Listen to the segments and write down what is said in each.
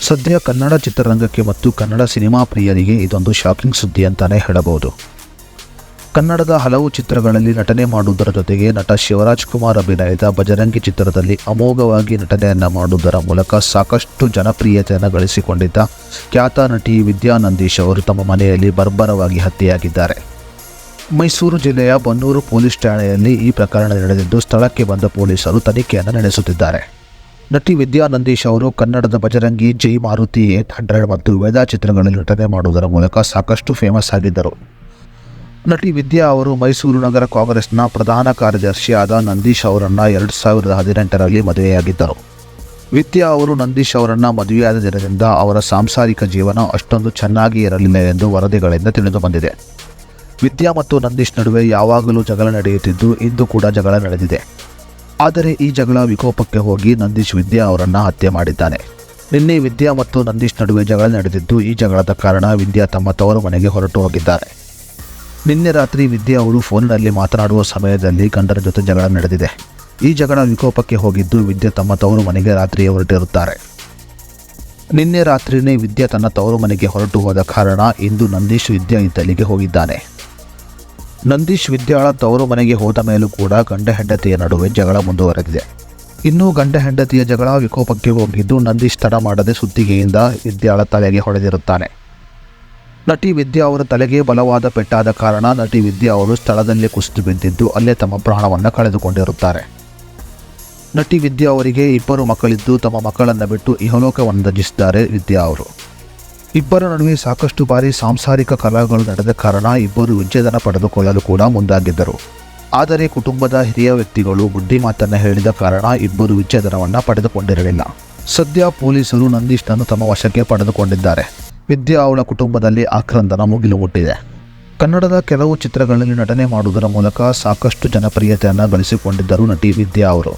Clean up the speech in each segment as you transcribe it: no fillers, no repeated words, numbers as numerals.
ಸದ್ಯ ಕನ್ನಡ ಚಿತ್ರರಂಗಕ್ಕೆ ಮತ್ತು ಕನ್ನಡ ಸಿನಿಮಾ ಪ್ರಿಯರಿಗೆ ಇದೊಂದು ಶಾಕಿಂಗ್ ಸುದ್ದಿ ಅಂತಾನೆ ಹೇಳಬಹುದು. ಕನ್ನಡದ ಹಲವು ಚಿತ್ರಗಳಲ್ಲಿ ನಟನೆ ಮಾಡುವುದರ ಜೊತೆಗೆ ನಟ ಶಿವರಾಜ್ ಕುಮಾರ್ ಅಭಿನಯದ ಬಜರಂಗಿ ಚಿತ್ರದಲ್ಲಿ ಅಮೋಘವಾಗಿ ನಟನೆಯನ್ನು ಮಾಡುವುದರ ಮೂಲಕ ಸಾಕಷ್ಟು ಜನಪ್ರಿಯತೆಯನ್ನು ಗಳಿಸಿಕೊಂಡಿದ್ದ ಖ್ಯಾತ ನಟಿ ವಿದ್ಯಾ ನಂದೀಶ್ ಅವರು ತಮ್ಮ ಮನೆಯಲ್ಲಿ ಬರ್ಬರವಾಗಿ ಹತ್ಯೆಯಾಗಿದ್ದಾರೆ. ಮೈಸೂರು ಜಿಲ್ಲೆಯ ಬನ್ನೂರು ಪೊಲೀಸ್ ಠಾಣೆಯಲ್ಲಿ ಈ ಪ್ರಕರಣ ನಡೆದಿದ್ದು, ಸ್ಥಳಕ್ಕೆ ಬಂದ ಪೊಲೀಸರು ತನಿಖೆಯನ್ನು ನಡೆಸುತ್ತಿದ್ದಾರೆ. ನಟಿ ವಿದ್ಯಾ ನಂದೀಶ್ ಅವರು ಕನ್ನಡದ ಬಜರಂಗಿ, ಜೈ ಮಾರುತಿ 800 ಮತ್ತು ವೇದ ಚಿತ್ರಗಳಲ್ಲಿ ನಟನೆ ಮಾಡುವುದರ ಮೂಲಕ ಸಾಕಷ್ಟು ಫೇಮಸ್ ಆಗಿದ್ದರು. ನಟಿ ವಿದ್ಯಾ ಅವರು ಮೈಸೂರು ನಗರ ಕಾಂಗ್ರೆಸ್ನ ಪ್ರಧಾನ ಕಾರ್ಯದರ್ಶಿಯಾದ ನಂದೀಶ್ ಅವರನ್ನು 2018ರಲ್ಲಿ ಮದುವೆಯಾಗಿದ್ದರು. ವಿದ್ಯಾ ಅವರು ನಂದೀಶ್ ಅವರನ್ನು ಮದುವೆಯಾದ ದಿನದಿಂದ ಅವರ ಸಾಂಸಾರಿಕ ಜೀವನ ಅಷ್ಟೊಂದು ಚೆನ್ನಾಗಿ ಇರಲಿಲ್ಲ ಎಂದು ವರದಿಗಳಿಂದ ತಿಳಿದು ಬಂದಿದೆ. ವಿದ್ಯಾ ಮತ್ತು ನಂದೀಶ್ ನಡುವೆ ಯಾವಾಗಲೂ ಜಗಳ ನಡೆಯುತ್ತಿದ್ದು, ಇಂದು ಕೂಡ ಜಗಳ ನಡೆದಿದೆ. ಆದರೆ ಈ ಜಗಳ ವಿಕೋಪಕ್ಕೆ ಹೋಗಿ ನಂದೀಶ್ ವಿದ್ಯಾ ಅವರನ್ನು ಹತ್ಯೆ ಮಾಡಿದ್ದಾನೆ. ನಿನ್ನೆ ವಿದ್ಯಾ ಮತ್ತು ನಂದೀಶ್ ನಡುವೆ ಜಗಳ ನಡೆದಿದ್ದು, ಈ ಜಗಳದ ಕಾರಣ ವಿದ್ಯಾ ತಮ್ಮ ತವರು ಮನೆಗೆ ಹೊರಟು ಹೋಗಿದ್ದಾರೆ. ನಿನ್ನೆ ರಾತ್ರಿ ವಿದ್ಯಾ ಅವರು ಫೋನಿನಲ್ಲಿ ಮಾತನಾಡುವ ಸಮಯದಲ್ಲಿ ಗಂಡನ ಜೊತೆ ಜಗಳ ನಡೆದಿದೆ. ಈ ಜಗಳ ವಿಕೋಪಕ್ಕೆ ಹೋಗಿದ್ದು, ವಿದ್ಯಾ ತಮ್ಮ ತವರು ಮನೆಗೆ ರಾತ್ರಿಯೇ ಹೊರಟಿರುತ್ತಾರೆ. ನಿನ್ನೆ ರಾತ್ರಿಯೇ ವಿದ್ಯಾ ತನ್ನ ತವರು ಮನೆಗೆ ಹೊರಟು ಹೋದ ಕಾರಣ ಇಂದು ನಂದೀಶ್ ವಿದ್ಯಾ ಇದ್ದಲ್ಲಿಗೆ ಹೋಗಿದ್ದಾನೆ. ನಂದೀಶ್ ವಿದ್ಯಾಳ ತವರು ಮನೆಗೆ ಹೋದ ಮೇಲೂ ಕೂಡ ಗಂಡ ಹೆಂಡತಿಯ ನಡುವೆ ಜಗಳ ಮುಂದುವರೆದಿದೆ. ಇನ್ನು ಗಂಡ ಹೆಂಡತಿಯ ಜಗಳ ವಿಕೋಪಕ್ಕೆ ಹೋಗಿದ್ದು, ನಂದೀಶ್ ತಡ ಮಾಡದೆ ಸುತ್ತಿಗೆಯಿಂದ ವಿದ್ಯಾಳ ತಲೆಗೆ ಹೊಡೆದಿರುತ್ತಾನೆ. ನಟಿ ವಿದ್ಯಾ ಅವರ ತಲೆಗೆ ಬಲವಾದ ಪೆಟ್ಟಾದ ಕಾರಣ ನಟಿ ವಿದ್ಯಾ ಅವರು ಸ್ಥಳದಲ್ಲೇ ಕುಸಿದು ಬಿದ್ದಿದ್ದು, ಅಲ್ಲೇ ತಮ್ಮ ಪ್ರಾಣವನ್ನು ಕಳೆದುಕೊಂಡಿರುತ್ತಾರೆ. ನಟಿ ವಿದ್ಯಾ ಅವರಿಗೆ 2 ಮಕ್ಕಳಿದ್ದು, ತಮ್ಮ ಮಕ್ಕಳನ್ನು ಬಿಟ್ಟು ಇಹಲೋಕವನ್ನು ತ್ಯಜಿಸಿದ್ದಾರೆ ವಿದ್ಯಾ ಅವರು. ಇಬ್ಬರ ನಡುವೆ ಸಾಕಷ್ಟು ಬಾರಿ ಸಾಂಸಾರಿಕ ಕಲಹಗಳು ನಡೆದ ಕಾರಣ ಇಬ್ಬರು ವಿಚ್ಛೇದನ ಪಡೆದುಕೊಳ್ಳಲು ಕೂಡ ಮುಂದಾಗಿದ್ದರು. ಆದರೆ ಕುಟುಂಬದ ಹಿರಿಯ ವ್ಯಕ್ತಿಗಳು ಬುದ್ಧಿ ಮಾತನ್ನು ಹೇಳಿದ ಕಾರಣ ಇಬ್ಬರು ವಿಚ್ಛೇದನವನ್ನು ಪಡೆದುಕೊಂಡಿರಲಿಲ್ಲ. ಸದ್ಯ ಪೊಲೀಸರು ನಂದೀಶ್ನನ್ನು ತಮ್ಮ ವಶಕ್ಕೆ ಪಡೆದುಕೊಂಡಿದ್ದಾರೆ. ವಿದ್ಯಾ ಅವಳ ಕುಟುಂಬದಲ್ಲಿ ಆಕ್ರಂದನ ಮುಗಿಲು ಮುಟ್ಟಿದೆ. ಕನ್ನಡದ ಕೆಲವು ಚಿತ್ರಗಳಲ್ಲಿ ನಟನೆ ಮಾಡುವುದರ ಮೂಲಕ ಸಾಕಷ್ಟು ಜನಪ್ರಿಯತೆಯನ್ನು ಗಳಿಸಿಕೊಂಡಿದ್ದರು ನಟಿ ವಿದ್ಯಾ ಅವರು.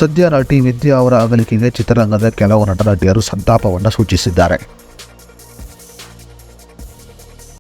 ಸದ್ಯ ನಟಿ ವಿದ್ಯಾ ಅವರ ಅಗಲಿಕೆಗೆ ಚಿತ್ರರಂಗದ ಕೆಲವು ನಟ ನಟಿಯರು ಸಂತಾಪವನ್ನು ಸೂಚಿಸಿದ್ದಾರೆ.